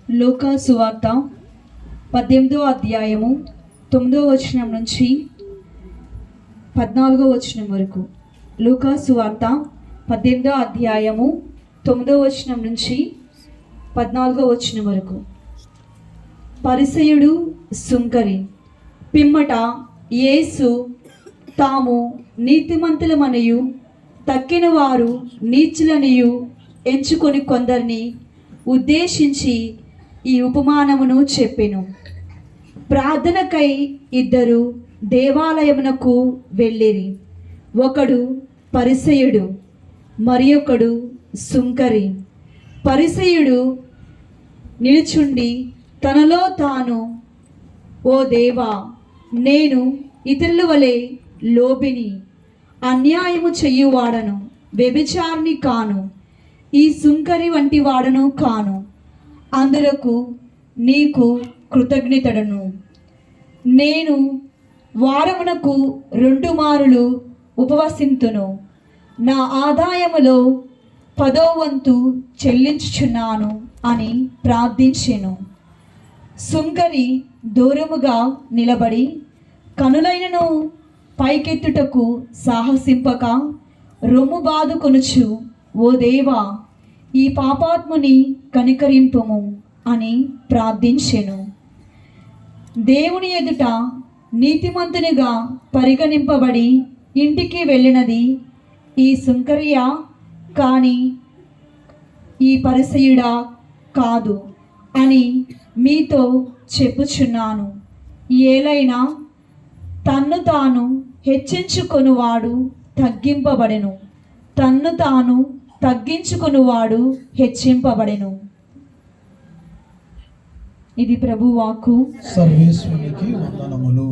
లూకా సువార్త 18వ అధ్యాయము 9వ వచనం నుంచి 14వ వచనం వరకు. లూకా సువార్త 18వ అధ్యాయము 9వ వచనం నుంచి 14వ వచనం వరకు. పరిసయుడు సుంకరి. పిమ్మట యేసు తాము నీతిమంతులమనియు తక్కిన వారు నీచులనియు ఎంచుకొని కొందరిని ఉద్దేశించి ఈ ఉపమానమును చెప్పెను. ప్రార్థనకై ఇద్దరు దేవాలయమునకు వెళ్ళిరి. ఒకడు పరిసయుడు, మరి ఒకడు సుంకరి. పరిసయుడు నిలుచుండి తనలో తాను, ఓ దేవా, నేను ఇతరుల వలె లోబిని, అన్యాయము చెయ్యువాడను, వ్యభిచారిని కాను, ఈ సుంకరి వంటి వాడను కాను. అందులకు నీకు కృతజ్ఞతడను. నేను వారమునకు 2 మారులు ఉపవసింతును, నా ఆదాయములో 10వ వంతు చెల్లించుచున్నాను అని ప్రార్థించెను. సుంకరి దూరముగా నిలబడి కనులైనను పైకెత్తుటకు సాహసింపక రొమ్ము బాదుకొనుచు, ఓ దేవా, ఈ పాపాత్ముని కనికరింపుము అని ప్రార్థించెను. దేవుని ఎదుట నీతిమంతునిగా పరిగణింపబడి ఇంటికి వెళ్ళినది ఈ సుంకరియా కానీ ఈ పరిసయుడా కాదు అని మీతో చెప్పుచున్నాను. ఏలైనా తన్ను తాను హెచ్చించుకొనువాడు తగ్గింపబడెను, తన్ను తాను తగ్గించుకొనువాడు హెచ్చింపబడెను. ఇది ప్రభువాక్కు. సర్వేశ్వరునికి వందనములు.